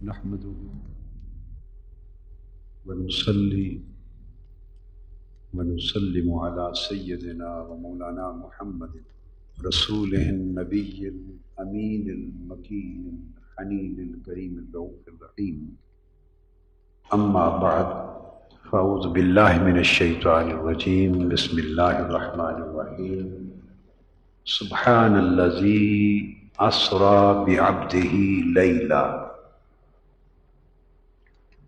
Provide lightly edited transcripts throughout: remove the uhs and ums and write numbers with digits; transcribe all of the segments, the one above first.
نحمده ونصلي ونسلم على سيدنا ومولانا محمد رسوله النبي الأمين المكين الحنين الكريم الرؤوف الرحيم. أما بعد، فأعوذ بالله من الشيطان الرجيم. بسم الله الرحمن الرحيم. سبحان الذي أسرى بعبده ليلا.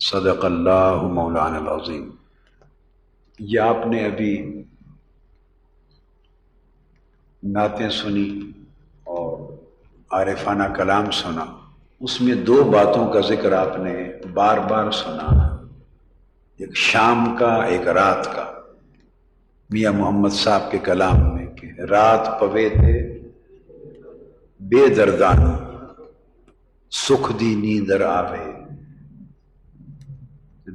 صدق اللہ مولانا العظیم. یہ آپ نے ابھی نعتیں سنی اور عارفانہ کلام سنا. اس میں دو باتوں کا ذکر آپ نے بار بار سنا، ایک شام کا ایک رات کا. میاں محمد صاحب کے کلام میں کہ رات پوے تھے بے دردان، سکھ دی نیندر آوے،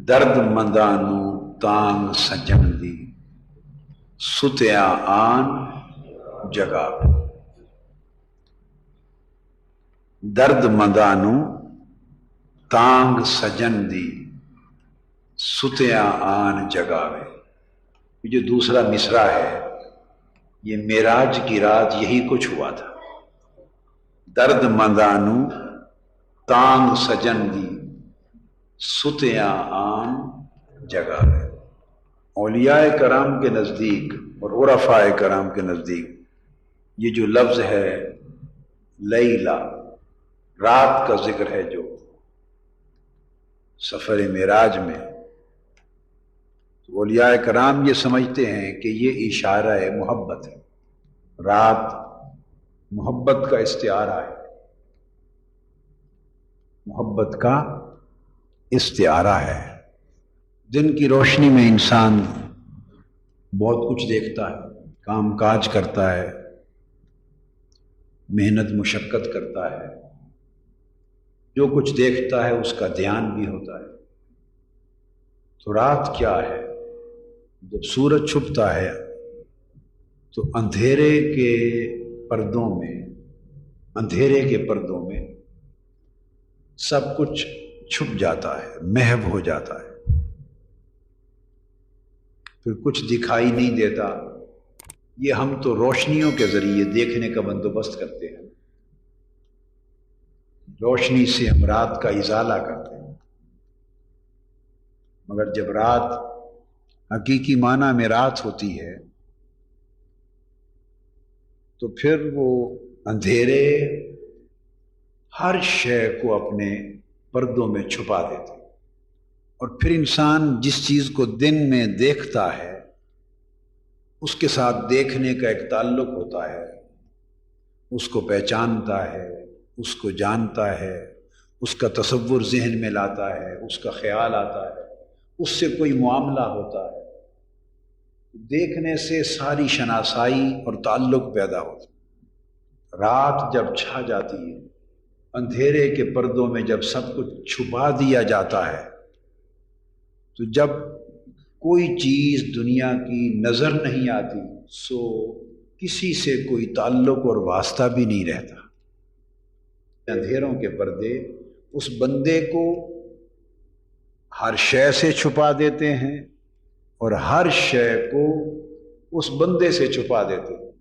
درد مندانو تانگ سجن دی، ستیا آن جگا. درد مندانو تانگ سجن دی، ستیا آن جگاوے. یہ جو دوسرا مصرع ہے، یہ معراج کی رات یہی کچھ ہوا تھا. درد مندانو تانگ سجن دی، ستیا آن جگہ ہے. اولیاء کرام کے نزدیک اور عرفاء کرام کے نزدیک یہ جو لفظ ہے لیلا، رات کا ذکر ہے جو سفر معراج میں، تو اولیاء کرام یہ سمجھتے ہیں کہ یہ اشارہ محبت ہے. رات محبت کا استعارہ ہے، محبت کا استعارہ ہے. دن کی روشنی میں انسان بہت کچھ دیکھتا ہے، کام کاج کرتا ہے، محنت مشقت کرتا ہے، جو کچھ دیکھتا ہے اس کا دھیان بھی ہوتا ہے. تو رات کیا ہے؟ جب سورج چھپتا ہے تو اندھیرے کے پردوں میں سب کچھ چھپ جاتا ہے، محو ہو جاتا ہے، پھر کچھ دکھائی نہیں دیتا. یہ ہم تو روشنیوں کے ذریعے دیکھنے کا بندوبست کرتے ہیں، روشنی سے ہم رات کا ازالہ کرتے ہیں. مگر جب رات حقیقی معنی میں رات ہوتی ہے تو پھر وہ اندھیرے ہر شے کو اپنے پردوں میں چھپا دیتے، اور پھر انسان جس چیز کو دن میں دیکھتا ہے اس کے ساتھ دیکھنے کا ایک تعلق ہوتا ہے، اس کو پہچانتا ہے، اس کو جانتا ہے، اس کا تصور ذہن میں لاتا ہے، اس کا خیال آتا ہے، اس سے کوئی معاملہ ہوتا ہے. دیکھنے سے ساری شناسائی اور تعلق پیدا ہوتا ہے. رات جب چھا جاتی ہے، اندھیرے کے پردوں میں جب سب کچھ چھپا دیا جاتا ہے، تو جب کوئی چیز دنیا کی نظر نہیں آتی سو کسی سے کوئی تعلق اور واسطہ بھی نہیں رہتا. اندھیروں کے پردے اس بندے کو ہر شے سے چھپا دیتے ہیں اور ہر شے کو اس بندے سے چھپا دیتے ہیں.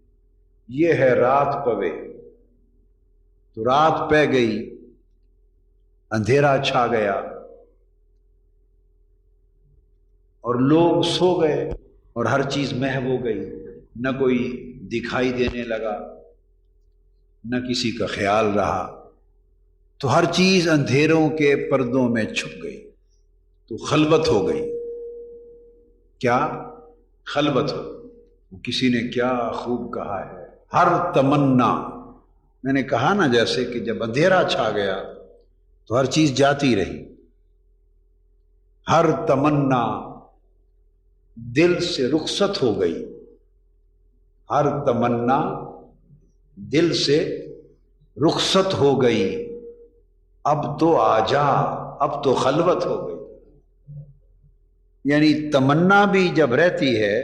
یہ ہے رات پوے. تو رات پہ گئی، اندھیرا چھا گیا اور لوگ سو گئے اور ہر چیز محو ہو گئی. نہ کوئی دکھائی دینے لگا، نہ کسی کا خیال رہا، تو ہر چیز اندھیروں کے پردوں میں چھپ گئی. تو خلوت ہو گئی. کیا خلوت ہو؟ کسی نے کیا خوب کہا ہے، ہر تمنا، میں نے کہا نا جیسے کہ جب اندھیرا چھا گیا تو ہر چیز جاتی رہی. ہر تمنا دل سے رخصت ہو گئی، ہر تمنا دل سے رخصت ہو گئی. اب تو آجا، اب تو خلوت ہو گئی. یعنی تمنا بھی جب رہتی ہے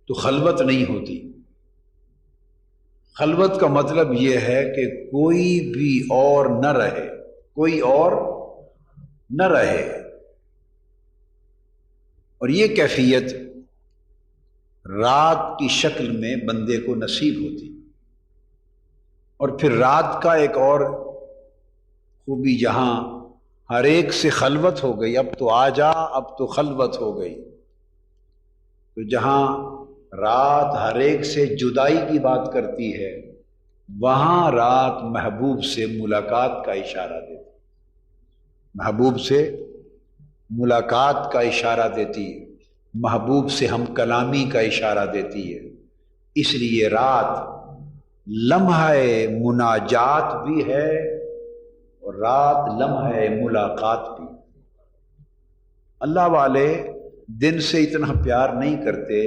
تو خلوت نہیں ہوتی. خلوت کا مطلب یہ ہے کہ کوئی بھی اور نہ رہے، کوئی اور نہ رہے، اور یہ کیفیت رات کی شکل میں بندے کو نصیب ہوتی۔ اور پھر رات کا ایک اور خوبی، جہاں ہر ایک سے خلوت ہو گئی، اب تو آ جا، اب تو خلوت ہو گئی، تو جہاں رات ہر ایک سے جدائی کی بات کرتی ہے، وہاں رات محبوب سے ملاقات کا اشارہ دیتی، محبوب سے ملاقات کا اشارہ دیتی ہے، محبوب سے ہم کلامی کا اشارہ دیتی ہے۔ اس لیے رات لمحہ مناجات بھی ہے اور رات لمحہ ملاقات بھی۔ اللہ والے دن سے اتنا پیار نہیں کرتے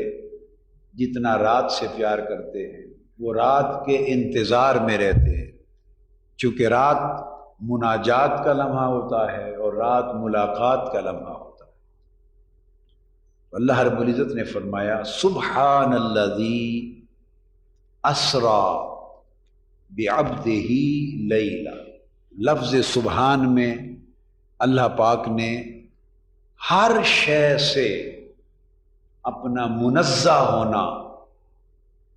جتنا رات سے پیار کرتے ہیں، وہ رات کے انتظار میں رہتے ہیں، چونکہ رات مناجات کا لمحہ ہوتا ہے اور رات ملاقات کا لمحہ ہوتا ہے۔ اللہ رب العزت نے فرمایا سبحان الذی اسرا بعبدہ لیلا۔ لفظ سبحان میں اللہ پاک نے ہر شے سے اپنا منزہ ہونا،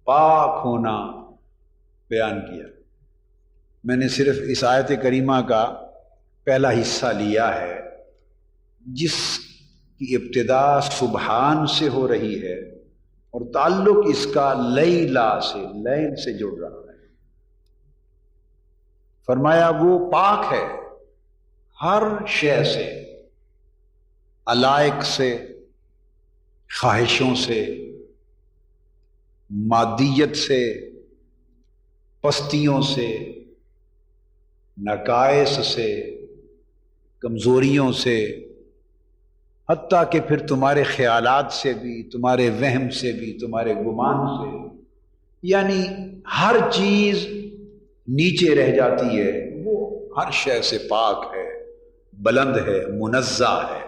پاک ہونا بیان کیا۔ میں نے صرف اس آیت کریمہ کا پہلا حصہ لیا ہے جس کی ابتدا سبحان سے ہو رہی ہے اور تعلق اس کا لیلا سے، لین سے جڑ رہا ہے۔ فرمایا وہ پاک ہے ہر شے سے، علائق سے، خواہشوں سے، مادیت سے، پستیوں سے، نقائص سے، کمزوریوں سے، حتیٰ کہ پھر تمہارے خیالات سے بھی، تمہارے وہم سے بھی، تمہارے گمان سے، یعنی ہر چیز نیچے رہ جاتی ہے، وہ ہر شے سے پاک ہے، بلند ہے، منزہ ہے۔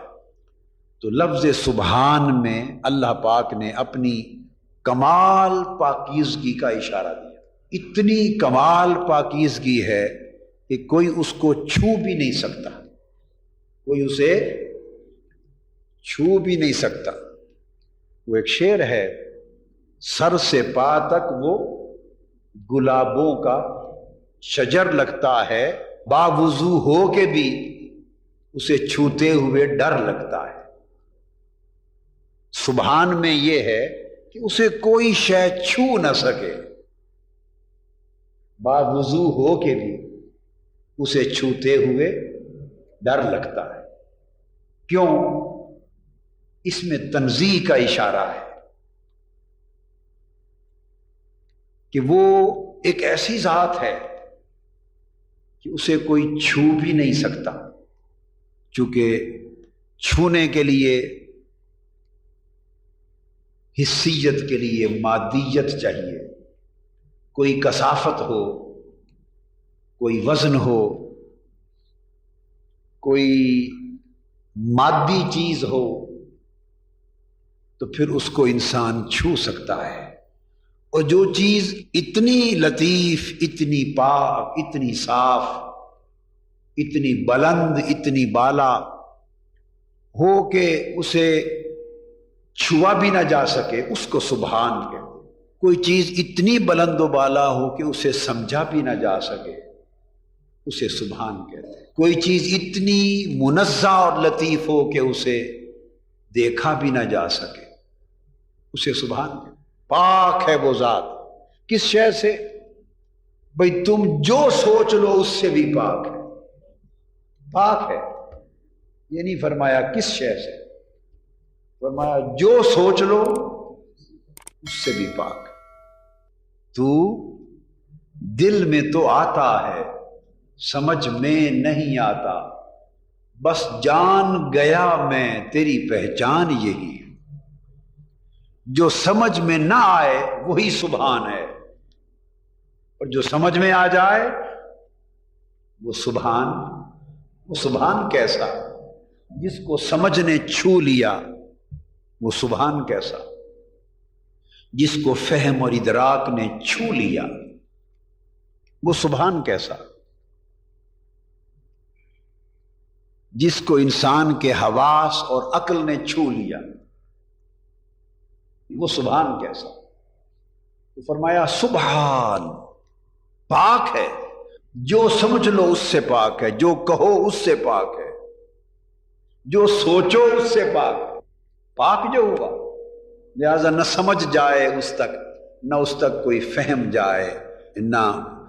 تو لفظ سبحان میں اللہ پاک نے اپنی کمال پاکیزگی کا اشارہ دیا۔ اتنی کمال پاکیزگی ہے کہ کوئی اس کو چھو بھی نہیں سکتا، کوئی اسے چھو بھی نہیں سکتا۔ وہ ایک شعر ہے، سر سے پا تک وہ گلابوں کا شجر لگتا ہے، باوضو ہو کے بھی اسے چھوتے ہوئے ڈر لگتا ہے۔ سبحان میں یہ ہے کہ اسے کوئی شے چھو نہ سکے، باوضو ہو کے بھی اسے چھوتے ہوئے ڈر لگتا ہے۔ کیوں؟ اس میں تنزیہ کا اشارہ ہے کہ وہ ایک ایسی ذات ہے کہ اسے کوئی چھو بھی نہیں سکتا، چونکہ چھونے کے لیے، حسیت کے لیے مادیت چاہیے، کوئی کثافت ہو، کوئی وزن ہو، کوئی مادی چیز ہو، تو پھر اس کو انسان چھو سکتا ہے۔ اور جو چیز اتنی لطیف، اتنی پاک، اتنی صاف، اتنی بلند، اتنی بالا ہو کہ اسے چھوا بھی نہ جا سکے، اس کو سبحان کہتے ہیں۔ کوئی چیز اتنی بلند و بالا ہو کہ اسے سمجھا بھی نہ جا سکے، اسے سبحان کہتے ہیں۔ کوئی چیز اتنی منزہ اور لطیف ہو کہ اسے دیکھا بھی نہ جا سکے، اسے سبحان کہتے ہیں۔ پاک ہے وہ ذات، کس شے سے؟ بھئی تم جو سوچ لو اس سے بھی پاک ہے، پاک ہے۔ یہ نہیں فرمایا کس شے سے، فرمایا جو سوچ لو اس سے بھی پاک۔ تو دل میں تو آتا ہے، سمجھ میں نہیں آتا، بس جان گیا میں تیری پہچان یہی۔ جو سمجھ میں نہ آئے وہی سبحان ہے، اور جو سمجھ میں آ جائے وہ سبحان۔ وہ سبحان کیسا؟ جس کو سمجھ نے چھو لیا وہ سبحان کیسا؟ جس کو فہم اور ادراک نے چھو لیا وہ سبحان کیسا؟ جس کو انسان کے حواس اور عقل نے چھو لیا، وہ سبحان کیسا؟ تو فرمایا سبحان پاک ہے، جو سمجھ لو اس سے پاک ہے، جو کہو اس سے پاک ہے، جو سوچو اس سے پاک ہے، پاک جو ہوا، لہذا نہ سمجھ جائے اس تک، نہ اس تک کوئی فہم جائے، نہ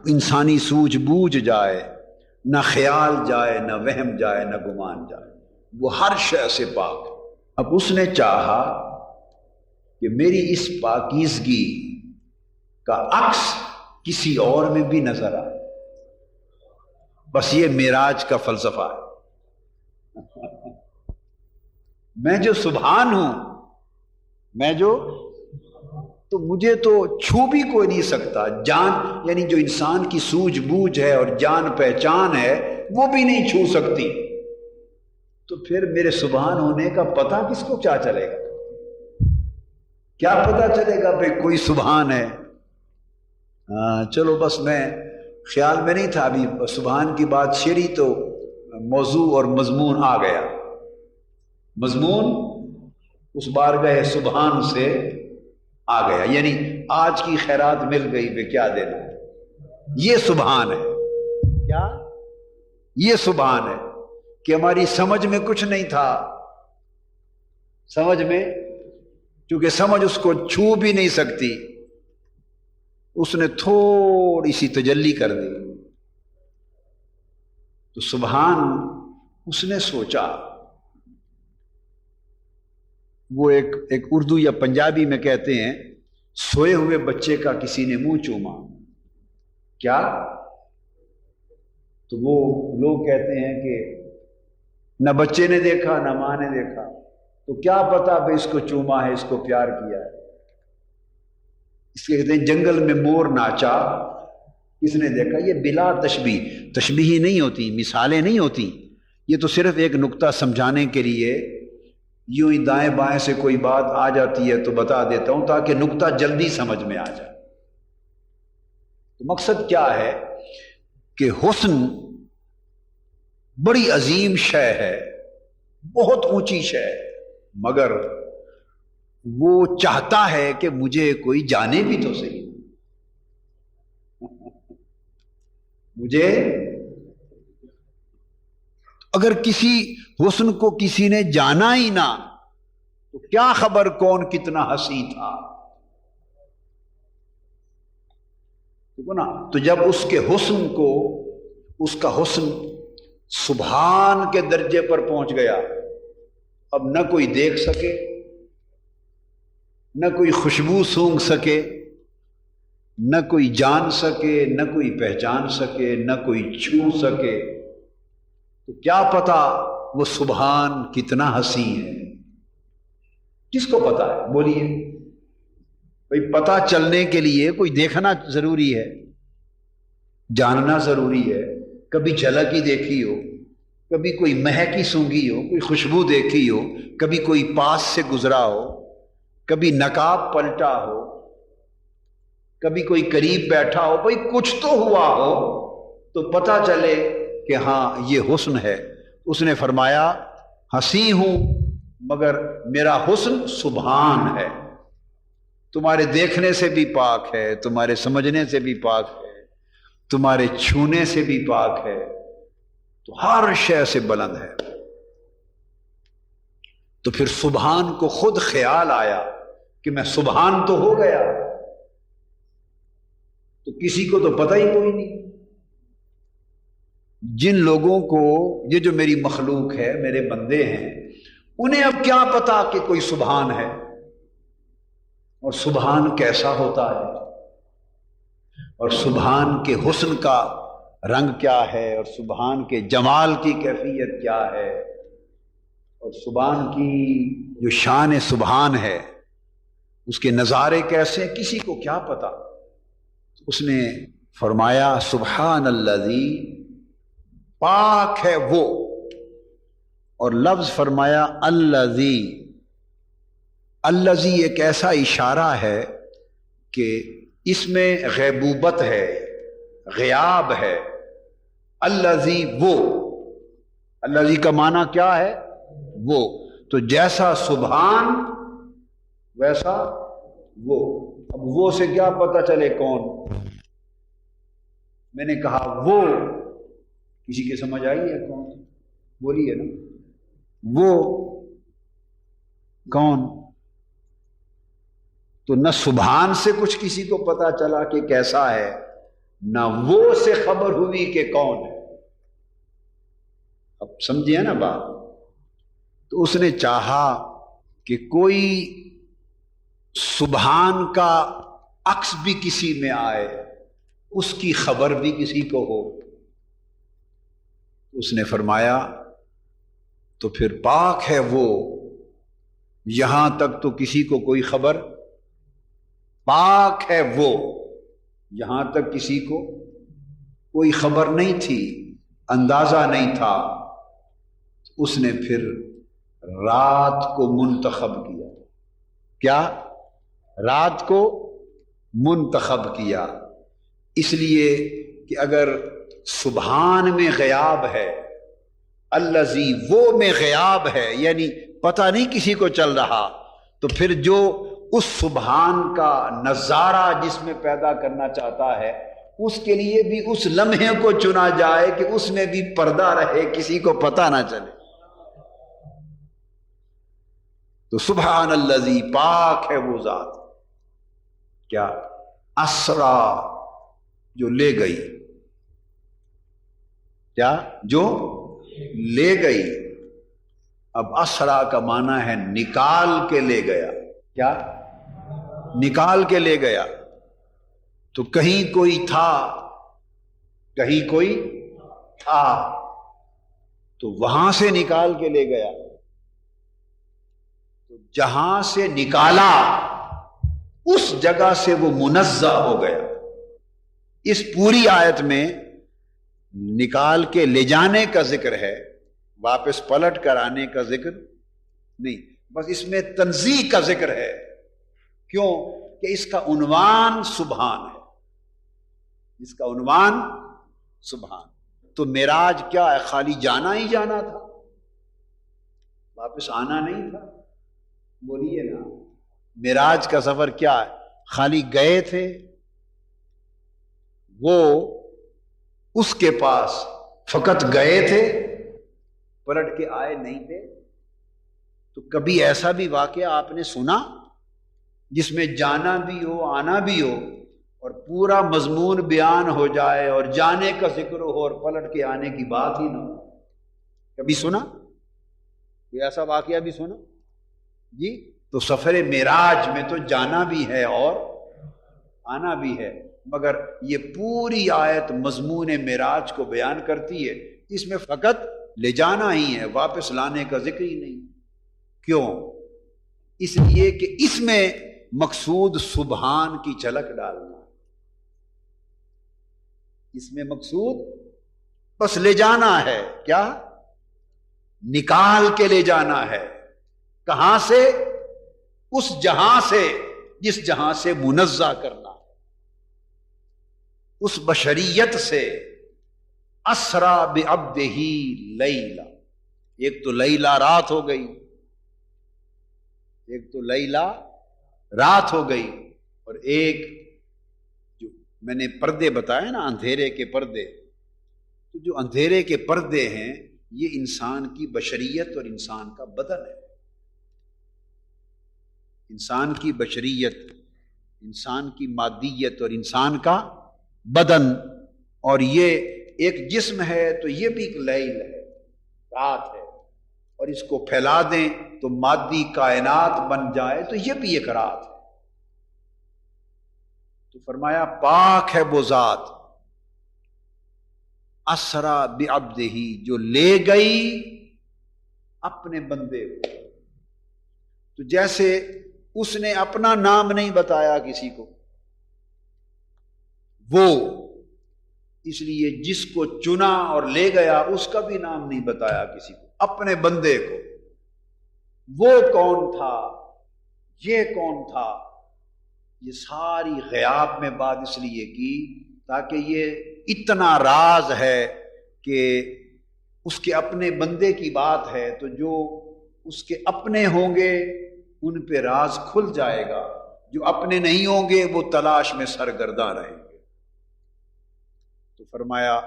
انسانی سوجھ بوجھ جائے، نہ خیال جائے، نہ وہم جائے، نہ گمان جائے، وہ ہر شے سے پاک ہے۔ اب اس نے چاہا کہ میری اس پاکیزگی کا عکس کسی اور میں بھی نظر آئے، بس یہ معراج کا فلسفہ ہے۔ میں جو سبحان ہوں، میں جو، تو مجھے تو چھو بھی کوئی نہیں سکتا، جان یعنی جو انسان کی سوجھ بوجھ ہے اور جان پہچان ہے وہ بھی نہیں چھو سکتی، تو پھر میرے سبحان ہونے کا پتہ کس کو کیا چلے گا؟ کیا پتہ چلے گا بھئی کوئی سبحان ہے؟ چلو بس میں خیال میں نہیں تھا، ابھی سبحان کی بات چھیڑی تو موضوع اور مضمون آ گیا۔ مضمون اس بارگاہ سبحان سے آ گیا، یعنی آج کی خیرات مل گئی بے کیا دینا، یہ سبحان ہے۔ کیا یہ سبحان ہے کہ ہماری سمجھ میں کچھ نہیں تھا، سمجھ میں، کیونکہ سمجھ اس کو چھو بھی نہیں سکتی، اس نے تھوڑی سی تجلی کر دی، تو سبحان اس نے سوچا۔ وہ ایک اردو یا پنجابی میں کہتے ہیں سوئے ہوئے بچے کا کسی نے منہ چوما، کیا؟ تو وہ لوگ کہتے ہیں کہ نہ بچے نے دیکھا نہ ماں نے دیکھا، تو کیا پتا بھئی اس کو چوما ہے، اس کو پیار کیا ہے۔ اس کے کہتے ہیں جنگل میں مور ناچا، کس نے دیکھا؟ یہ بلا تشبیہ، تشبیہ نہیں ہوتی، مثالیں نہیں ہوتی، یہ تو صرف ایک نقطہ سمجھانے کے لیے یوں ہی دائیں بائیں سے کوئی بات آ جاتی ہے تو بتا دیتا ہوں تاکہ نقطہ جلدی سمجھ میں آ جائے۔ تو مقصد کیا ہے کہ حسن بڑی عظیم شے ہے، بہت اونچی شے ہے، مگر وہ چاہتا ہے کہ مجھے کوئی جانے بھی تو صحیح، مجھے اگر کسی حسن کو کسی نے جانا ہی نہ تو کیا خبر کون کتنا حسین تھا، تو جب اس کے حسن کو، اس کا حسن سبحان کے درجے پر پہنچ گیا، اب نہ کوئی دیکھ سکے، نہ کوئی خوشبو سونگھ سکے، نہ کوئی جان سکے، نہ کوئی پہچان سکے، نہ کوئی چھو سکے، تو کیا پتا وہ سبحان کتنا حسین ہے؟ کس کو پتا ہے؟ بولیے بھئی، پتا چلنے کے لیے کوئی دیکھنا ضروری ہے، جاننا ضروری ہے، کبھی جھلک ہی دیکھی ہو، کبھی کوئی مہک ہی سونگھی ہو، کوئی خوشبو دیکھی ہو، کبھی کوئی پاس سے گزرا ہو، کبھی نقاب پلٹا ہو، کبھی کوئی قریب بیٹھا ہو، بھئی کچھ تو ہوا ہو تو پتا چلے کہ ہاں یہ حسن ہے۔ اس نے فرمایا ہنسی ہوں مگر میرا حسن سبحان ہے، تمہارے دیکھنے سے بھی پاک ہے، تمہارے سمجھنے سے بھی پاک ہے، تمہارے چھونے سے بھی پاک ہے، تو ہر شے سے بلند ہے۔ تو پھر سبحان کو خود خیال آیا کہ میں سبحان تو ہو گیا، تو کسی کو تو پتہ ہی کوئی نہیں۔ جن لوگوں کو، یہ جو میری مخلوق ہے، میرے بندے ہیں، انہیں اب کیا پتا کہ کوئی سبحان ہے، اور سبحان کیسا ہوتا ہے، اور سبحان کے حسن کا رنگ کیا ہے، اور سبحان کے جمال کی کیفیت کیا ہے، اور سبحان کی جو شان سبحان ہے اس کے نظارے کیسے، کسی کو کیا پتا۔ اس نے فرمایا سبحان الذی، پاک ہے وہ، اور لفظ فرمایا الذی۔ الذی ایک ایسا اشارہ ہے کہ اس میں غیبوبت ہے، غیاب ہے۔ الذی وہ، الذی کا معنی کیا ہے؟ وہ. تو جیسا سبحان ویسا وہ. اب وہ سے کیا پتہ چلے کون؟ میں نے کہا وہ، کسی کے سمجھ آئی ہے کون؟ بولیے نا. وہ کون؟ تو نہ سبحان سے کچھ کسی کو پتا چلا کہ کیسا ہے، نہ وہ سے خبر ہوئی کہ کون ہے. اب سمجھے نا بات. تو اس نے چاہا کہ کوئی سبحان کا عکس بھی کسی میں آئے، اس کی خبر بھی کسی کو ہو. اس نے فرمایا تو پھر پاک ہے وہ، یہاں تک تو کسی کو کوئی خبر، پاک ہے وہ، یہاں تک کسی کو کوئی خبر نہیں تھی، اندازہ نہیں تھا. اس نے پھر رات کو منتخب کیا. کیا؟ رات کو منتخب کیا. اس لیے کہ اگر سبحان میں غیاب ہے، الذی وہ میں غیاب ہے، یعنی پتہ نہیں کسی کو چل رہا، تو پھر جو اس سبحان کا نظارہ جس میں پیدا کرنا چاہتا ہے، اس کے لیے بھی اس لمحے کو چنا جائے کہ اس میں بھی پردہ رہے، کسی کو پتہ نہ چلے. تو سبحان الذی، پاک ہے وہ ذات. کیا؟ اسرا، جو لے گئی. کیا؟ جو لے گئی. اب اسرا کا معنی ہے نکال کے لے گیا. کیا؟ نکال کے لے گیا. تو کہیں کوئی تھا، کہیں کوئی تھا، تو وہاں سے نکال کے لے گیا. تو جہاں سے نکالا اس جگہ سے وہ منزہ ہو گیا. اس پوری آیت میں نکال کے لے جانے کا ذکر ہے، واپس پلٹ کر آنے کا ذکر نہیں. بس اس میں تنزیہ کا ذکر ہے. کیوں؟ کہ اس کا عنوان سبحان ہے. اس کا عنوان سبحان. تو معراج کیا ہے؟ خالی جانا ہی جانا تھا، واپس آنا نہیں تھا. بولیے نا، معراج کا سفر کیا ہے؟ خالی گئے تھے، وہ اس کے پاس فقط گئے تھے، پلٹ کے آئے نہیں تھے. تو کبھی ایسا بھی واقعہ آپ نے سنا جس میں جانا بھی ہو، آنا بھی ہو، اور پورا مضمون بیان ہو جائے اور جانے کا ذکر ہو اور پلٹ کے آنے کی بات ہی نہ ہو؟ کبھی سنا؟ کوئی ایسا واقعہ بھی سنا؟ جی. تو سفر معراج میں تو جانا بھی ہے اور آنا بھی ہے، مگر یہ پوری آیت مضمون معراج کو بیان کرتی ہے. اس میں فقط لے جانا ہی ہے، واپس لانے کا ذکر ہی نہیں. کیوں؟ اس لیے کہ اس میں مقصود سبحان کی جھلک ڈالنا. اس میں مقصود بس لے جانا ہے. کیا؟ نکال کے لے جانا ہے. کہاں سے؟ اس جہاں سے جس جہاں سے منزہ کرنا، اس بشریت سے. اسرا بعبدہ لیلا، ایک تو لیلا رات ہو گئی، ایک تو لیلا رات ہو گئی، اور ایک جو میں نے پردے بتائے نا، اندھیرے کے پردے. تو جو اندھیرے کے پردے ہیں یہ انسان کی بشریت اور انسان کا بدن ہے. انسان کی بشریت، انسان کی مادیت اور انسان کا بدن. اور یہ ایک جسم ہے تو یہ بھی ایک لیل ہے، رات ہے. اور اس کو پھیلا دیں تو مادی کائنات بن جائے تو یہ بھی ایک رات ہے. تو فرمایا پاک ہے وہ ذات، اسرا بعبدہ، جو لے گئی اپنے بندے کو. تو جیسے اس نے اپنا نام نہیں بتایا کسی کو، وہ اس لیے جس کو چنا اور لے گیا اس کا بھی نام نہیں بتایا کسی کو، اپنے بندے کو. وہ کون تھا، یہ کون تھا، یہ ساری غیاب میں بات اس لیے کی تاکہ یہ اتنا راز ہے کہ اس کے اپنے بندے کی بات ہے تو جو اس کے اپنے ہوں گے ان پہ راز کھل جائے گا، جو اپنے نہیں ہوں گے وہ تلاش میں سرگرداں رہیں گے۔ تو فرمایا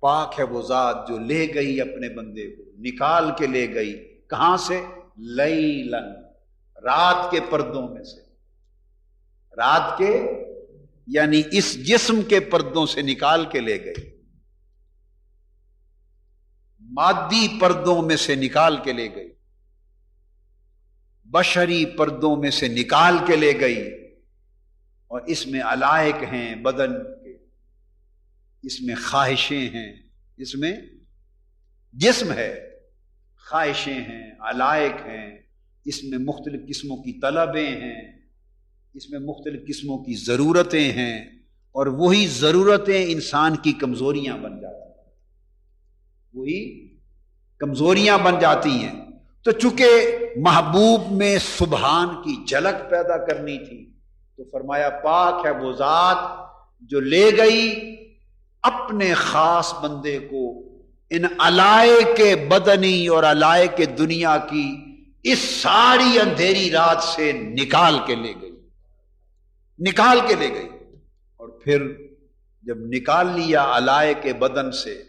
پاک ہے وہ ذات جو لے گئی اپنے بندے کو، نکال کے لے گئی، کہاں سے؟ لیلن، رات کے پردوں میں سے، رات کے یعنی اس جسم کے پردوں سے نکال کے لے گئی، مادی پردوں میں سے نکال کے لے گئی، بشری پردوں میں سے نکال کے لے گئی، اور اس میں علائق ہیں بدن کے، اس میں خواہشیں ہیں، اس میں جسم ہے، خواہشیں ہیں، علائق ہیں، اس میں مختلف قسموں کی طلبیں ہیں، اس میں مختلف قسموں کی ضرورتیں ہیں، اور وہی ضرورتیں انسان کی کمزوریاں بن جاتی ہیں، وہی کمزوریاں بن جاتی ہیں۔ تو چونکہ محبوب میں سبحان کی جھلک پیدا کرنی تھی تو فرمایا پاک ہے وہ ذات جو لے گئی اپنے خاص بندے کو ان علائق بدنی اور علائق دنیا کی اس ساری اندھیری رات سے نکال کے لے گئی، نکال کے لے گئی۔ اور پھر جب نکال لیا علائق بدن سے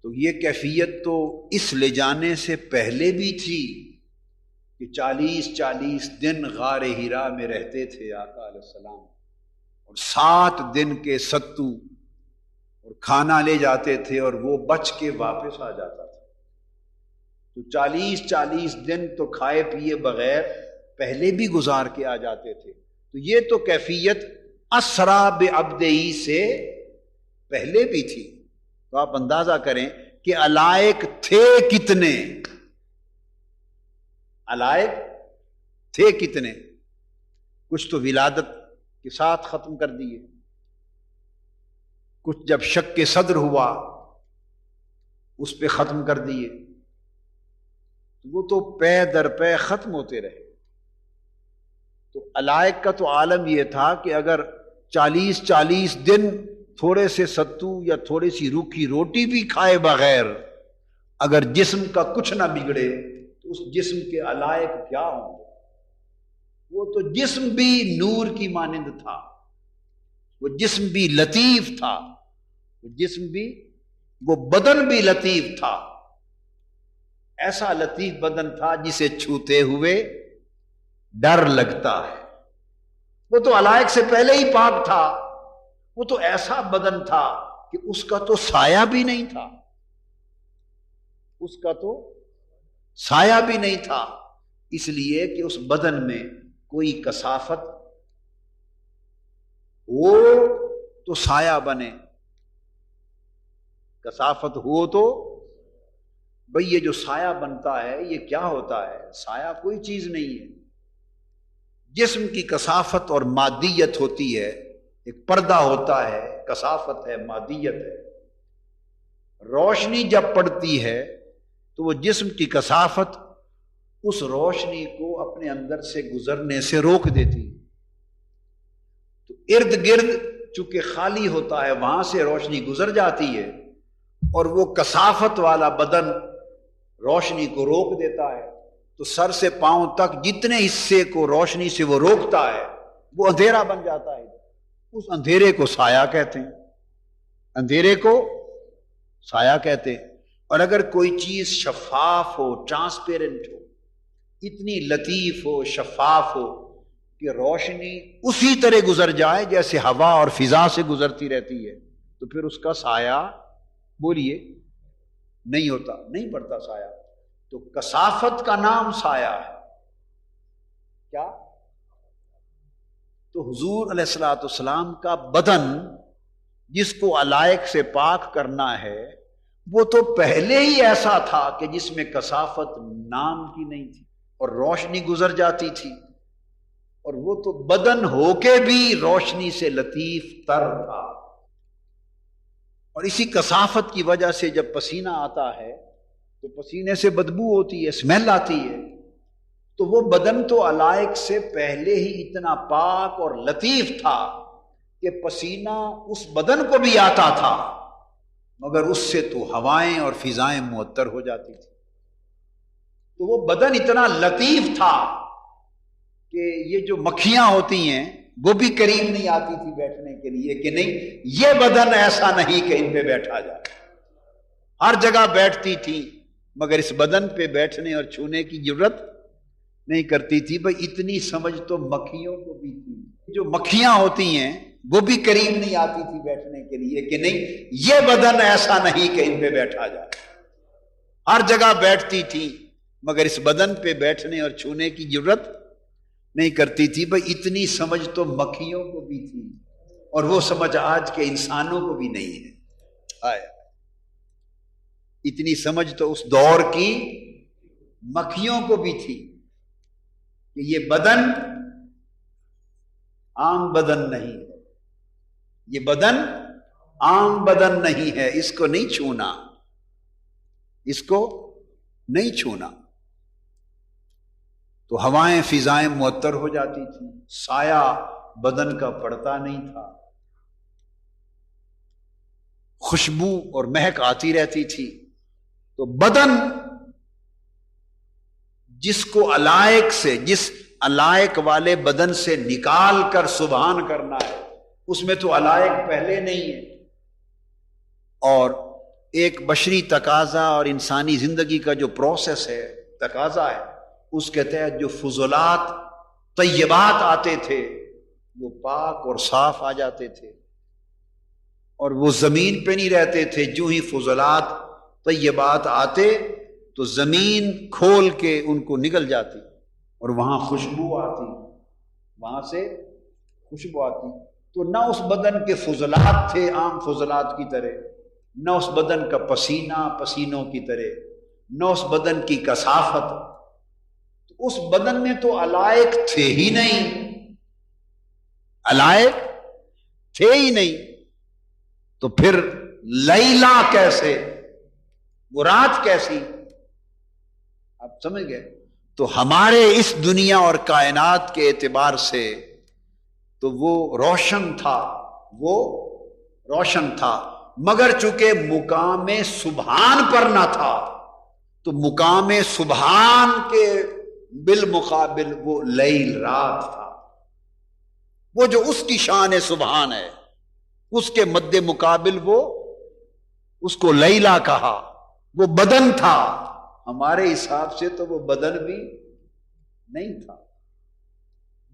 تو یہ کیفیت تو اس لے جانے سے پہلے بھی تھی کہ 40 دن غار ہرا میں رہتے تھے آقا علیہ السلام، اور 7 دن کے ستو اور کھانا لے جاتے تھے اور وہ بچ کے واپس آ جاتا تھا۔ تو 40 دن تو کھائے پیے بغیر پہلے بھی گزار کے آ جاتے تھے۔ تو یہ تو کیفیت اسرا بعبدہی سے پہلے بھی تھی۔ تو آپ اندازہ کریں کہ علائق تھے کتنے، علائق تھے کتنے۔ کچھ تو ولادت کے ساتھ ختم کر دیے، کچھ جب شک صدر ہوا اس پہ ختم کر دیے، وہ تو پے در پے ختم ہوتے رہے۔ تو علائق کا تو عالم یہ تھا کہ اگر 40 دن تھوڑے سے ستو یا تھوڑی سی روکھی روٹی بھی کھائے بغیر اگر جسم کا کچھ نہ بگڑے تو اس جسم کے علائق کیا ہوں گے؟ وہ تو جسم بھی نور کی مانند تھا، وہ جسم بھی لطیف تھا، وہ جسم بھی، وہ بدن بھی لطیف تھا، ایسا لطیف بدن تھا جسے چھوتے ہوئے ڈر لگتا ہے۔ وہ تو علائق سے پہلے ہی پاک تھا، وہ تو ایسا بدن تھا کہ اس کا تو سایہ بھی نہیں تھا، اس کا تو سایہ بھی نہیں تھا، اس لیے کہ اس بدن میں کوئی کثافت ہو تو سایہ بنے، کثافت ہو تو بھئی یہ جو سایہ بنتا ہے یہ کیا ہوتا ہے؟ سایہ کوئی چیز نہیں ہے، جسم کی کثافت اور مادیت ہوتی ہے، ایک پردہ ہوتا ہے، کثافت ہے، مادیت ہے۔ روشنی جب پڑتی ہے تو وہ جسم کی کثافت اس روشنی کو اپنے اندر سے گزرنے سے روک دیتی، تو ارد گرد چونکہ خالی ہوتا ہے وہاں سے روشنی گزر جاتی ہے، اور وہ کثافت والا بدن روشنی کو روک دیتا ہے، تو سر سے پاؤں تک جتنے حصے کو روشنی سے وہ روکتا ہے وہ اندھیرا بن جاتا ہے۔ اس اندھیرے کو سایہ کہتے ہیں، اندھیرے کو سایہ کہتے ہیں۔ اور اگر کوئی چیز شفاف ہو، ٹرانسپیرنٹ ہو، اتنی لطیف ہو، شفاف ہو کہ روشنی اسی طرح گزر جائے جیسے ہوا اور فضا سے گزرتی رہتی ہے، تو پھر اس کا سایہ بولیے نہیں ہوتا، نہیں پڑتا سایہ۔ تو کثافت کا نام سایہ ہے۔ کیا؟ تو حضور علیہ الصلوۃ والسلام کا بدن جس کو علائق سے پاک کرنا ہے وہ تو پہلے ہی ایسا تھا کہ جس میں کثافت نام کی نہیں تھی اور روشنی گزر جاتی تھی، اور وہ تو بدن ہو کے بھی روشنی سے لطیف تر تھا۔ اور اسی کثافت کی وجہ سے جب پسینہ آتا ہے تو پسینے سے بدبو ہوتی ہے، اسمیل آتی ہے، تو وہ بدن تو علائق سے پہلے ہی اتنا پاک اور لطیف تھا کہ پسینہ اس بدن کو بھی آتا تھا مگر اس سے تو ہوائیں اور فضائیں معطر ہو جاتی تھی۔ تو وہ بدن اتنا لطیف تھا کہ یہ جو مکھیاں ہوتی ہیں وہ بھی قریب نہیں آتی تھی بیٹھنے کے لیے کہ نہیں یہ بدن ایسا نہیں کہ ان پہ بیٹھا جائے۔ ہر جگہ بیٹھتی تھی مگر اس بدن پہ بیٹھنے اور چھونے کی ضرورت نہیں کرتی تھی۔ بھئی اتنی سمجھ تو مکھیوں کو بھی تھی، جو مکھیاں ہوتی ہیں وہ بھی قریب نہیں آتی تھی بیٹھنے کے لیے کہ نہیں یہ بدن ایسا نہیں کہ ان پہ بیٹھا جائے۔ ہر جگہ بیٹھتی تھی مگر اس بدن پہ بیٹھنے اور چھونے کی ضرورت نہیں کرتی تھی۔ بھئی اتنی سمجھ تو مکھیوں کو بھی تھی، اور وہ سمجھ آج کے انسانوں کو بھی نہیں ہے۔ اتنی سمجھ تو اس دور کی مکھیوں کو بھی تھی کہ یہ بدن عام بدن نہیں ہے، یہ بدن عام بدن نہیں ہے، اس کو نہیں چھونا، اس کو نہیں چھونا۔ تو ہوائیں فضائیں معطر ہو جاتی تھیں، سایہ بدن کا پڑتا نہیں تھا، خوشبو اور مہک آتی رہتی تھی۔ تو بدن جس کو علائق سے، جس علائق والے بدن سے نکال کر سبحان کرنا ہے، اس میں تو علائق پہلے نہیں ہے، اور ایک بشری تقاضا اور انسانی زندگی کا جو پروسیس ہے، تقاضا ہے، اس کے تحت جو فضلات طیبات آتے تھے وہ پاک اور صاف آ جاتے تھے، اور وہ زمین پہ نہیں رہتے تھے۔ جو ہی فضلات طیبات آتے تو زمین کھول کے ان کو نگل جاتی اور وہاں خوشبو آتی، وہاں سے خوشبو آتی۔ تو نہ اس بدن کے فضلات تھے عام فضلات کی طرح، نہ اس بدن کا پسینہ پسینوں کی طرح، نہ اس بدن کی کثافت۔ تو اس بدن میں تو علائق تھے ہی نہیں، علائق تھے ہی نہیں، تو پھر لیلا کیسے، وہ رات کیسی؟ آپ سمجھ گئے؟ تو ہمارے اس دنیا اور کائنات کے اعتبار سے تو وہ روشن تھا، وہ روشن تھا، مگر چونکہ مقام سبحان پر نہ تھا تو مقام سبحان کے بالمقابل وہ لیل رات تھا۔ وہ جو اس کی شان سبحان ہے اس کے مد مقابل وہ اس کو لیلا کہا، وہ بدن تھا۔ ہمارے حساب سے تو وہ بدن بھی نہیں تھا،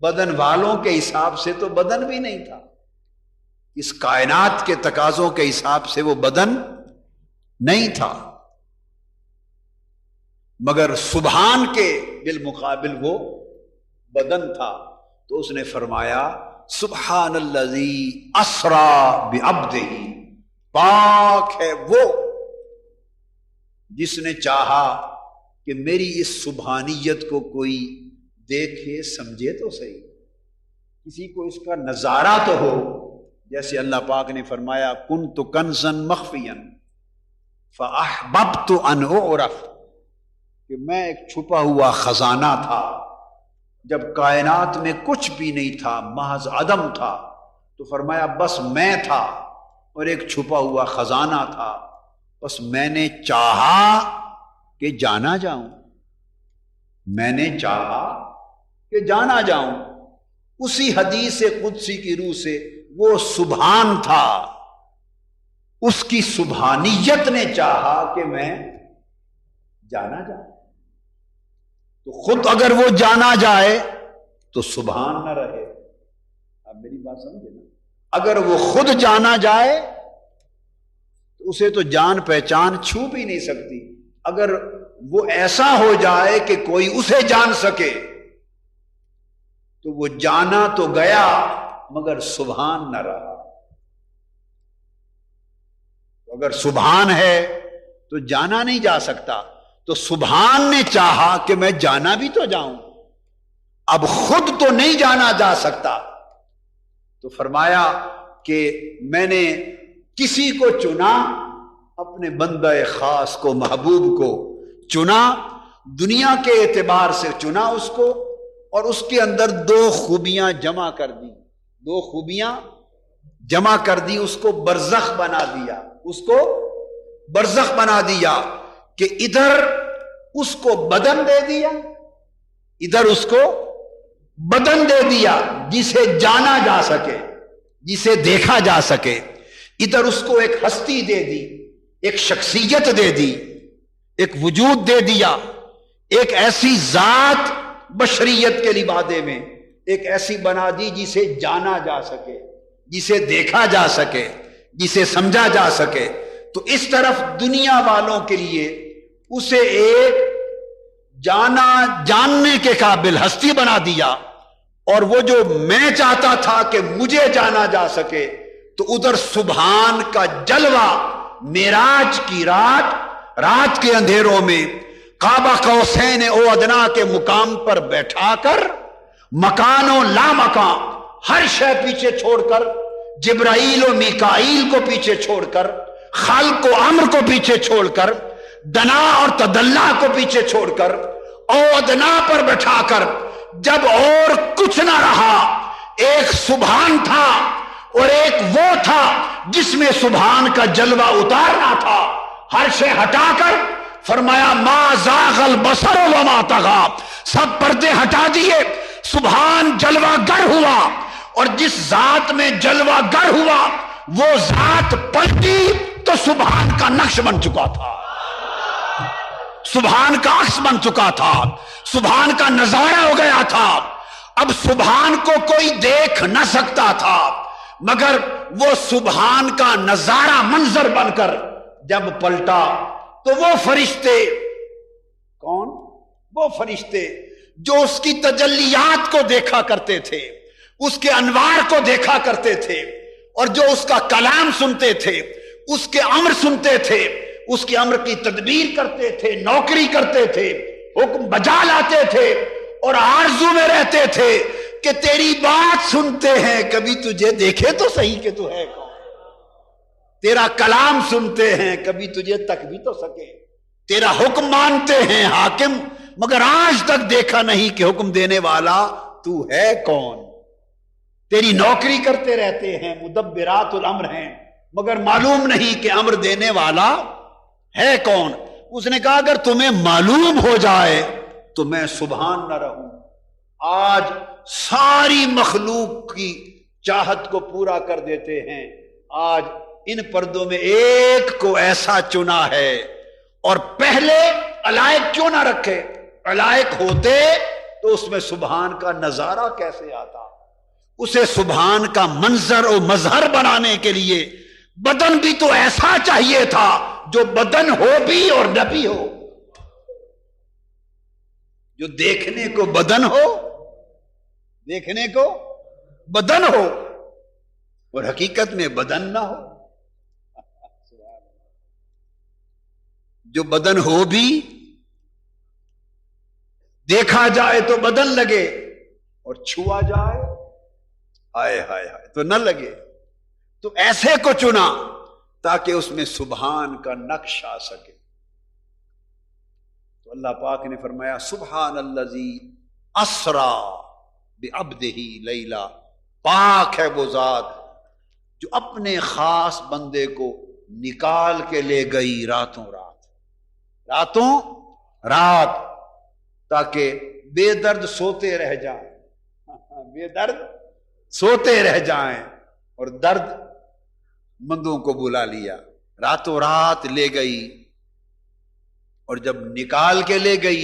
بدن والوں کے حساب سے تو بدن بھی نہیں تھا، اس کائنات کے تقاضوں کے حساب سے وہ بدن نہیں تھا، مگر سبحان کے بالمقابل وہ بدن تھا۔ تو اس نے فرمایا سبحان الذی اسرا بعبدہ، پاک ہے وہ جس نے چاہا کہ میری اس سبحانیت کو کوئی دیکھے سمجھے تو صحیح، کسی کو اس کا نظارہ تو ہو۔ جیسے اللہ پاک نے فرمایا کنت کنزا مخفیا فاحببت ان اعرف، کہ میں ایک چھپا ہوا خزانہ تھا جب کائنات میں کچھ بھی نہیں تھا، محض عدم تھا، تو فرمایا بس میں تھا اور ایک چھپا ہوا خزانہ تھا، بس میں نے چاہا کہ جانا جاؤں، میں نے چاہا کہ جانا جاؤں۔ اسی حدیث قدسی کی روح سے وہ سبحان تھا، اس کی سبحانیت نے چاہا کہ میں جانا جاؤں۔ تو خود اگر وہ جانا جائے تو سبحان نہ رہے۔ آپ میری بات سمجھے نا؟ اگر وہ خود جانا جائے تو اسے تو جان پہچان چھو بھی نہیں سکتی۔ اگر وہ ایسا ہو جائے کہ کوئی اسے جان سکے تو وہ جانا تو گیا مگر سبحان نہ رہا۔ اگر سبحان ہے تو جانا نہیں جا سکتا، تو سبحان نے چاہا کہ میں جانا بھی تو جاؤں، اب خود تو نہیں جانا جا سکتا، تو فرمایا کہ میں نے کسی کو چنا، اپنے بندہ خاص کو، محبوب کو چنا، دنیا کے اعتبار سے چنا اس کو، اور اس کے اندر دو خوبیاں جمع کر دی، دو خوبیاں جمع کر دی، اس کو برزخ بنا دیا، اس کو برزخ بنا دیا کہ ادھر اس کو بدن دے دیا، ادھر اس کو بدن دے دیا جسے جانا جا سکے، جسے دیکھا جا سکے، ادھر اس کو ایک ہستی دے دی، ایک شخصیت دے دی، ایک وجود دے دیا، ایک ایسی ذات بشریت کے لبادے میں ایک ایسی بنا دی جسے جانا جا سکے، جسے دیکھا جا سکے، جسے سمجھا جا سکے۔ تو اس طرف دنیا والوں کے لیے اسے ایک جاننے کے قابل ہستی بنا دیا، اور وہ جو میں چاہتا تھا کہ مجھے جانا جا سکے، تو ادھر سبحان کا جلوہ معراج کی رات کے اندھیروں میں قاب قوسین او ادنا کے مقام پر بیٹھا کر، مکان و لا مکان ہر شے پیچھے چھوڑ کر، جبرائیل و میکائیل کو پیچھے چھوڑ کر، خلق و امر کو پیچھے چھوڑ کر، دنا اور تدلہ کو پیچھے چھوڑ کر، او ادنا پر بٹھا کر، جب اور کچھ نہ رہا، ایک سبحان تھا اور ایک وہ تھا جس میں سبحان کا جلوہ اتارنا تھا، ہر شے ہٹا کر فرمایا ما زاغ البصر وما طغى، سب پردے ہٹا دیے، سبحان جلوہ گر ہوا، اور جس ذات میں جلوہ گر ہوا وہ ذات پلٹی تو سبحان کا نقش بن چکا تھا، سبحان کا عکس بن چکا تھا، سبحان کا نظارہ ہو گیا تھا۔ اب سبحان کو کوئی دیکھ نہ سکتا تھا، مگر وہ سبحان کا نظارہ منظر بن کر جب پلٹا تو وہ فرشتے، کون؟ وہ فرشتے جو اس کی تجلیات کو دیکھا کرتے تھے، اس کے انوار کو دیکھا کرتے تھے، اور جو اس کا کلام سنتے تھے، اس کے امر سنتے تھے، اس کے امر کی تدبیر کرتے تھے، نوکری کرتے تھے، حکم بجا لاتے تھے، اور آرزو میں رہتے تھے کہ تیری بات سنتے ہیں، کبھی تجھے دیکھے تو صحیح کہ تو ہے کون، تیرا کلام سنتے ہیں، کبھی تجھے تک بھی تو سکے، تیرا حکم مانتے ہیں حاکم، مگر آج تک دیکھا نہیں کہ حکم دینے والا تو ہے کون، تیری نوکری کرتے رہتے ہیں، مدبرات الامر ہیں، مگر معلوم نہیں کہ امر دینے والا ہے کون۔ اس نے کہا اگر تمہیں معلوم ہو جائے تو میں سبحان نہ رہوں۔ آج ساری مخلوق کی چاہت کو پورا کر دیتے ہیں، آج ان پردوں میں ایک کو ایسا چنا ہے، اور پہلے علائق کیوں نہ رکھے، علائق ہوتے تو اس میں سبحان کا نظارہ کیسے آتا، اسے سبحان کا منظر و مظہر بنانے کے لیے بدن بھی تو ایسا چاہیے تھا جو بدن ہو بھی اور نہ بھی ہو، جو دیکھنے کو بدن ہو، دیکھنے کو بدن ہو اور حقیقت میں بدن نہ ہو، جو بدن ہو بھی، دیکھا جائے تو بدن لگے اور چھوا جائے ہائے ہائے ہائے تو نہ لگے، تو ایسے کو چنا تاکہ اس میں سبحان کا نقش آ سکے۔ تو اللہ پاک نے فرمایا سبحان الذی اسرا بعبدہ لیلا، پاک ہے وہ ذات جو اپنے خاص بندے کو نکال کے لے گئی راتوں رات، تاکہ بے درد سوتے رہ جائیں، بے درد سوتے رہ جائیں، اور درد مندوں کو بلا لیا، راتوں رات لے گئی، اور جب نکال کے لے گئی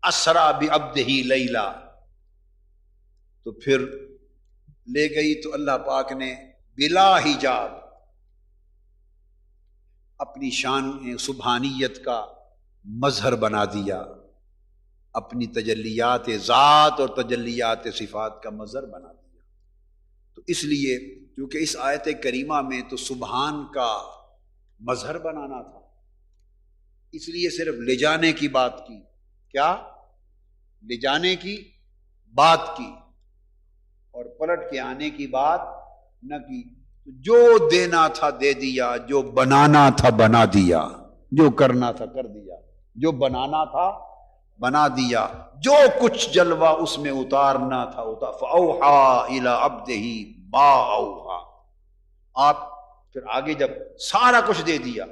اسرا بعبدہ لیلا، تو پھر لے گئی تو اللہ پاک نے بلا حجاب اپنی شان سبحانیت کا مظہر بنا دیا، اپنی تجلیات ذات اور تجلیات صفات کا مظہر بنا دیا۔ تو اس لیے کیونکہ اس آیت کریمہ میں تو سبحان کا مظہر بنانا تھا، اس لیے صرف لے جانے کی بات کی، کیا لے جانے کی بات کی اور پلٹ کے آنے کی بات نہ کی۔ جو دینا تھا دے دیا، جو بنانا تھا بنا دیا، جو کرنا تھا کر دیا، جو بنانا تھا بنا دیا، جو کچھ جلوہ اس میں اتارنا تھا اتار۔ فَأَوْحَىٰ إِلَىٰ عَبْدِهِ مَا أَوْحَىٰ۔ آپ پھر آگے جب سارا کچھ دے دیا،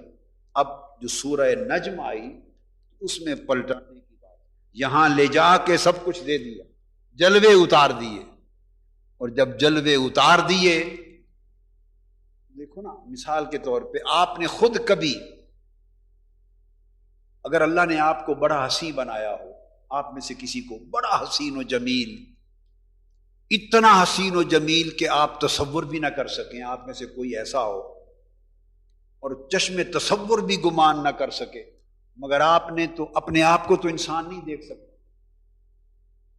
اب جو سورہ نجم آئی اس میں پلٹانے کی بات، یہاں لے جا کے سب کچھ دے دیا، جلوے اتار دیے، اور جب جلوے اتار دیے، دیکھو نا مثال کے طور پہ آپ نے خود کبھی، اگر اللہ نے آپ کو بڑا حسین بنایا ہو، آپ میں سے کسی کو بڑا حسین و جمیل، اتنا حسین و جمیل کہ آپ تصور بھی نہ کر سکیں، آپ میں سے کوئی ایسا ہو اور چشم تصور بھی گمان نہ کر سکے، مگر آپ نے تو اپنے آپ کو تو انسان نہیں دیکھ سکتا.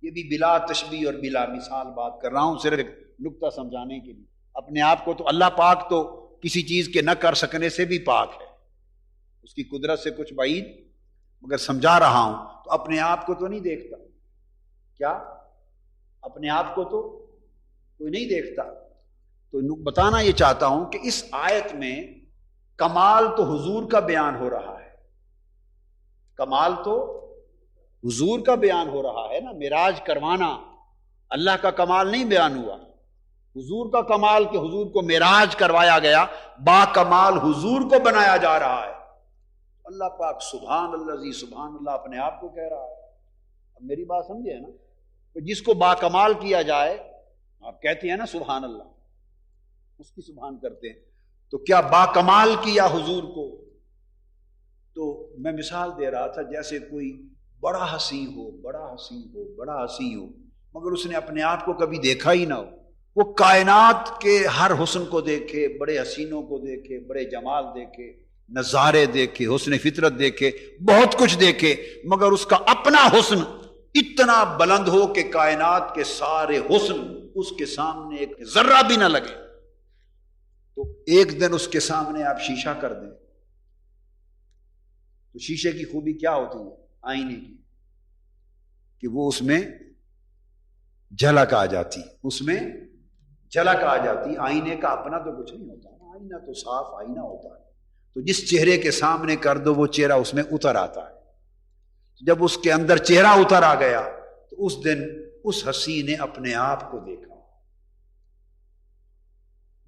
یہ بھی بلا تشبیہ اور بلا مثال بات کر رہا ہوں، صرف ایک نکتہ سمجھانے کے لیے. اپنے آپ کو تو اللہ پاک تو کسی چیز کے نہ کر سکنے سے بھی پاک ہے، اس کی قدرت سے کچھ بعید، مگر سمجھا رہا ہوں تو اپنے آپ کو تو نہیں دیکھتا. کیا اپنے آپ کو تو کوئی نہیں دیکھتا؟ تو بتانا یہ چاہتا ہوں کہ اس آیت میں کمال تو حضور کا بیان ہو رہا ہے، کمال تو حضور کا بیان ہو رہا ہے نا. معراج کروانا اللہ کا کمال نہیں بیان ہوا، حضور کا کمال کہ حضور کو معراج کروایا گیا، با کمال حضور کو بنایا جا رہا ہے. اللہ پاک سبحان اللہ سبحان اللہ اپنے آپ کو کہہ رہا ہے. اب میری بات سمجھے نا، تو جس کو با کمال کیا جائے، آپ کہتے ہیں نا سبحان اللہ، اس کی سبحان کرتے ہیں، تو کیا با کمال کیا حضور کو؟ تو میں مثال دے رہا تھا جیسے کوئی بڑا حسین ہو، بڑا حسین ہو، بڑا حسین ہو، مگر اس نے اپنے آپ کو کبھی دیکھا ہی نہ ہو. وہ کائنات کے ہر حسن کو دیکھے، بڑے حسینوں کو دیکھے، بڑے جمال دیکھے، نظارے دیکھے، حسن فطرت دیکھے، بہت کچھ دیکھے، مگر اس کا اپنا حسن اتنا بلند ہو کہ کائنات کے سارے حسن اس کے سامنے ایک ذرہ بھی نہ لگے. تو ایک دن اس کے سامنے آپ شیشہ کر دیں تو شیشے کی خوبی کیا ہوتی ہے؟ آئینے کی، کہ وہ اس میں جھلک آ جاتی، اس میں جھلک آ جاتی. آئینے کا اپنا تو کچھ نہیں ہوتا، آئینہ تو صاف آئینہ ہوتا ہے. تو جس چہرے کے سامنے کر دو وہ چہرہ اس میں اتر آتا ہے. جب اس کے اندر چہرہ اتر آ گیا تو اس دن اس حسین نے اپنے آپ کو دیکھا.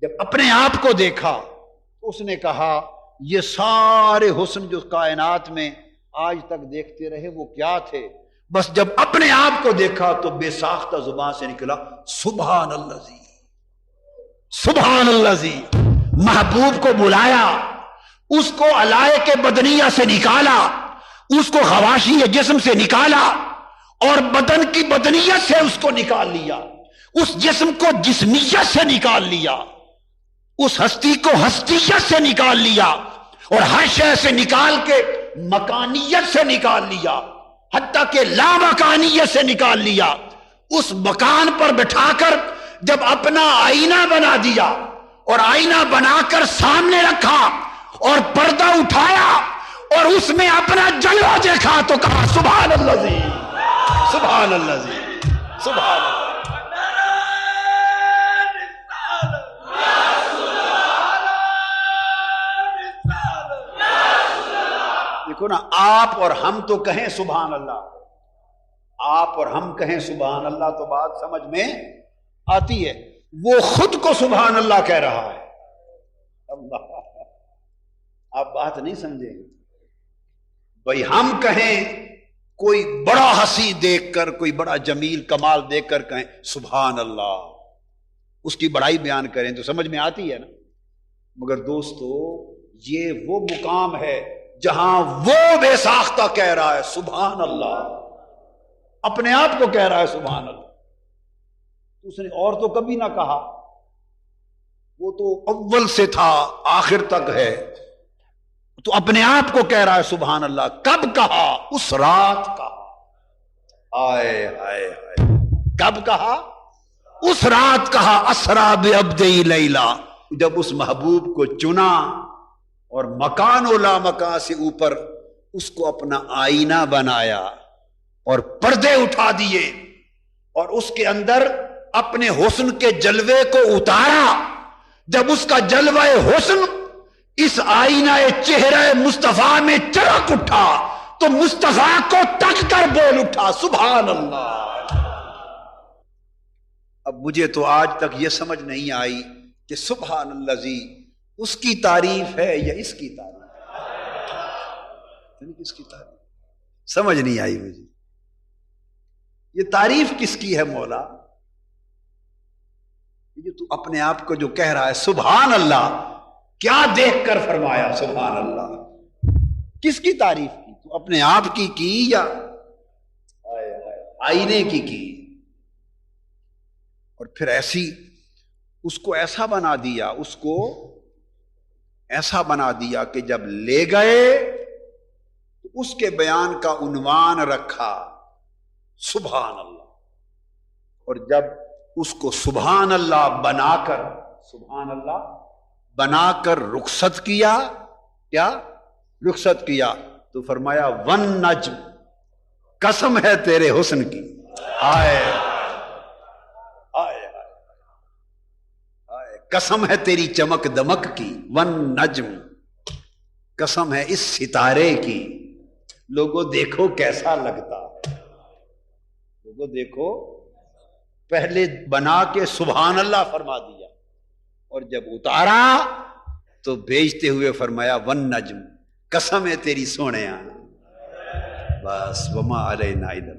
جب اپنے آپ کو دیکھا تو اس نے کہا یہ سارے حسن جو کائنات میں آج تک دیکھتے رہے وہ کیا تھے؟ بس جب اپنے آپ کو دیکھا تو بے ساختہ زبان سے نکلا سبحان اللہ زی، سبحان اللہ زی. محبوب کو بلایا، اس کو علائق بدنیہ سے نکالا، اس کو خواشی جسم سے نکالا اور بدن کی بدنیت سے اس کو نکال لیا، اس جسم کو جسمیت سے نکال لیا، اس ہستی کو ہستیت سے نکال لیا، اور ہر شے سے نکال کے مکانیت سے نکال لیا، حتیٰ کہ لامکانیت سے نکال لیا. اس مکان پر بٹھا کر جب اپنا آئینہ بنا دیا اور آئینہ بنا کر سامنے رکھا اور پردہ اٹھایا اور اس میں اپنا جلوہ دیکھا تو کہا سبحان اللہ زی، سبحان اللہ زی، سبحان اللہ. دیکھو نا، آپ اور ہم تو کہیں سبحان اللہ، آپ اور ہم کہیں سبحان اللہ تو بات سمجھ میں آتی ہے. وہ خود کو سبحان اللہ کہہ رہا ہے. اللہ، آپ بات نہیں سمجھیں. بھائی ہم کہیں، کوئی بڑا ہنسی دیکھ کر، کوئی بڑا جمیل کمال دیکھ کر کہیں سبحان اللہ، اس کی بڑائی بیان کریں تو سمجھ میں آتی ہے نا. مگر دوستو، یہ وہ مقام ہے جہاں وہ بے ساختہ کہہ رہا ہے سبحان اللہ، اپنے آپ کو کہہ رہا ہے سبحان اللہ. اس نے اور تو کبھی نہ کہا، وہ تو اول سے تھا آخر تک ہے، تو اپنے آپ کو کہہ رہا ہے سبحان اللہ. کب کہا؟ اس رات کہا. آئے ہائے ہائے، کب کہا؟ اس رات کہا. اسرا بعبدی لیلا، جب اس محبوب کو چنا اور مکان و لا مکان سے اوپر اس کو اپنا آئینہ بنایا اور پردے اٹھا دیے اور اس کے اندر اپنے حسن کے جلوے کو اتارا. جب اس کا جلوہ حسن اس آئینہ چہرہ مصطفیٰ میں چمک اٹھا تو مصطفیٰ کو تک کر بول اٹھا سبحان اللہ. اب مجھے تو آج تک یہ سمجھ نہیں آئی کہ سبحان اللہ زی اس کی تعریف ہے یا اس کی تعریف ہے. پتہ نہیں کس کی تعریف، سمجھ نہیں آئی مجھے. یہ تعریف کس کی ہے مولا؟ یہ تو اپنے آپ کو جو کہہ رہا ہے سبحان اللہ، کیا دیکھ کر فرمایا سبحان اللہ؟ کس کی تعریف کی؟ تو اپنے آپ کی یا آئینے کی؟ اور پھر ایسی اس کو ایسا بنا دیا، اس کو ایسا بنا دیا کہ جب لے گئے تو اس کے بیان کا عنوان رکھا سبحان اللہ، اور جب اس کو سبحان اللہ بنا کر رخصت کیا، کیا رخصت کیا، تو فرمایا ون نجم، قسم ہے تیرے حسن کی. آئے قسم ہے تیری چمک دمک کی. ون نجم، قسم ہے اس ستارے کی. لوگوں دیکھو کیسا لگتا ہے، لوگوں دیکھو. پہلے بنا کے سبحان اللہ فرما دیا، اور جب اتارا تو بھیجتے ہوئے فرمایا ون نجم، قسم ہے تیری سونیا. بس وما علینا الا